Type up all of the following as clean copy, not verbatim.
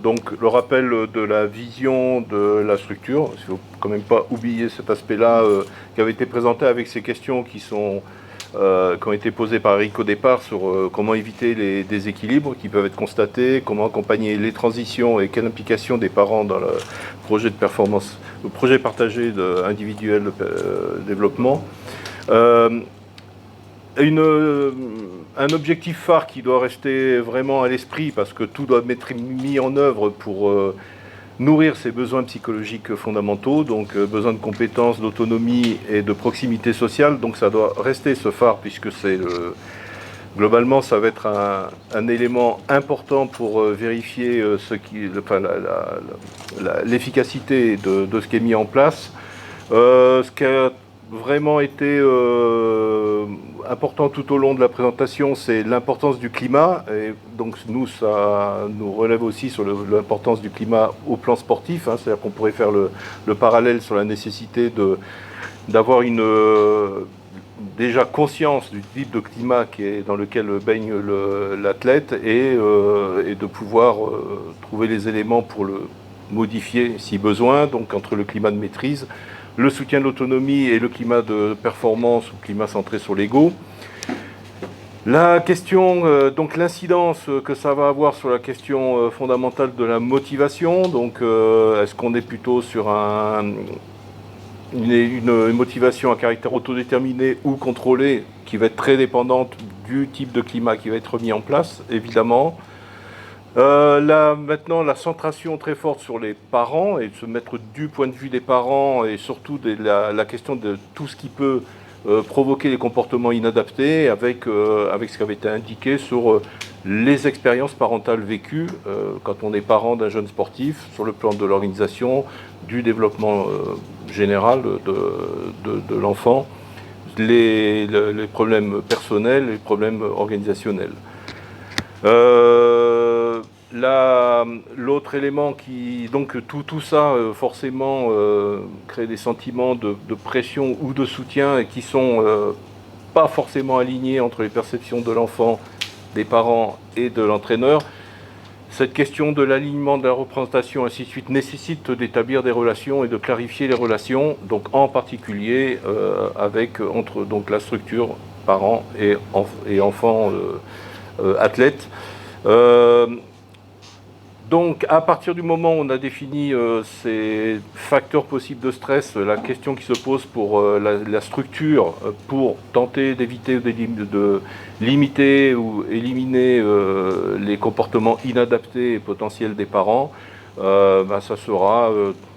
donc le rappel de la vision de la structure. Il ne faut quand même pas oublier cet aspect-là qui avait été présenté avec ces questions qui ont été posées par Eric au départ sur comment éviter les déséquilibres qui peuvent être constatés, comment accompagner les transitions et quelle implication des parents dans le projet de performance, le projet partagé individuel de développement. Un objectif phare qui doit rester vraiment à l'esprit parce que tout doit être mis en œuvre pour nourrir ses besoins psychologiques fondamentaux, donc besoin de compétences, d'autonomie et de proximité sociale. Donc ça doit rester ce phare puisque c'est globalement ça va être un élément important pour vérifier l'efficacité de ce qui est mis en place. Ce qui a vraiment été important tout au long de la présentation, c'est l'importance du climat. Et donc nous, ça nous relève aussi sur l'importance du climat au plan sportif. Hein, c'est-à-dire qu'on pourrait faire le parallèle sur la nécessité d'avoir déjà conscience du type de climat dans lequel baigne l'athlète et de pouvoir trouver les éléments pour le modifier si besoin, donc entre le climat de maîtrise, le soutien de l'autonomie et le climat de performance ou climat centré sur l'ego. La question, donc l'incidence que ça va avoir sur la question fondamentale de la motivation, donc est-ce qu'on est plutôt sur une motivation à caractère autodéterminé ou contrôlé qui va être très dépendante du type de climat qui va être mis en place, évidemment. Maintenant, la centration très forte sur les parents et de se mettre du point de vue des parents et surtout la question de tout ce qui peut provoquer des comportements inadaptés avec ce qui avait été indiqué sur les expériences parentales vécues quand on est parent d'un jeune sportif sur le plan de l'organisation, du développement général de l'enfant, les problèmes personnels, les problèmes organisationnels. L'autre élément donc tout ça forcément crée des sentiments de pression ou de soutien et qui sont pas forcément alignés entre les perceptions de l'enfant, des parents et de l'entraîneur. Cette question de l'alignement, de la représentation, ainsi de suite, nécessite d'établir des relations et de clarifier les relations, donc en particulier entre donc, la structure parents et enfants athlètes. Donc à partir du moment où on a défini ces facteurs possibles de stress, la question qui se pose pour la structure pour tenter d'éviter ou de limiter ou éliminer les comportements inadaptés et potentiels des parents, ça sera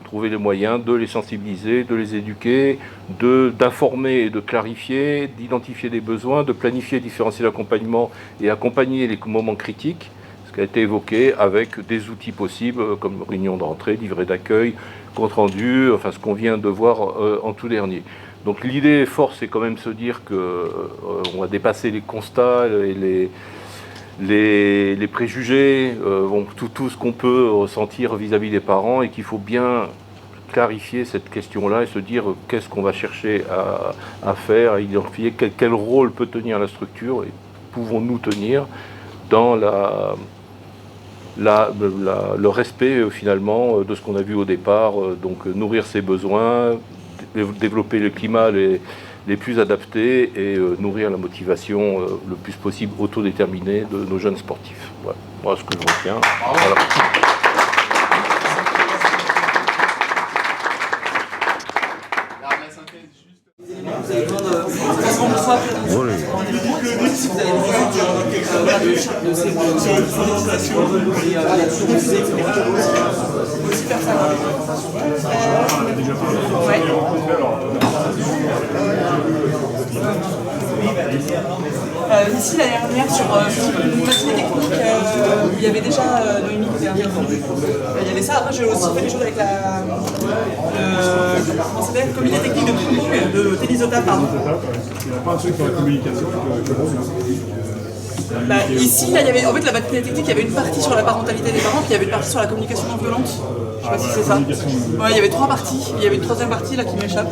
trouver les moyens de les sensibiliser, de les éduquer, d'informer et de clarifier, d'identifier les besoins, de planifier et différencier l'accompagnement et accompagner les moments critiques, ce qui a été évoqué avec des outils possibles comme réunion de rentrée, livret d'accueil, compte rendu, enfin ce qu'on vient de voir en tout dernier. Donc l'idée forte, c'est quand même se dire qu'on va dépasser les constats et les préjugés, tout ce qu'on peut ressentir vis-à-vis des parents et qu'il faut bien clarifier cette question-là et se dire qu'est-ce qu'on va chercher à faire, à identifier quel rôle peut tenir la structure et pouvons-nous tenir dans le respect finalement de ce qu'on a vu au départ, donc nourrir ses besoins, développer le climat les plus adaptés et nourrir la motivation le plus possible autodéterminée de nos jeunes sportifs. Voilà ce que je retiens. Voilà. Vous avez besoin de soit si vous avez besoin de ces motivations et la psychologie, etc. Vous aussi faire ça. Ici, l'année dernière, sur une matinée technique, il y avait déjà Noémie qui était intervenue. Il y avait ça. Après, j'ai aussi fait des choses avec le comité technique de ping-pong de tennis de table. Il n'y a pas un truc dans la communication ici, là, il y avait, en fait, la matinée technique, il y avait une partie sur la parentalité des parents, puis il y avait une partie sur la communication non violente. Je sais pas si c'est ça. Ouais, il y avait 3 parties. Il y avait une troisième partie là qui m'échappe.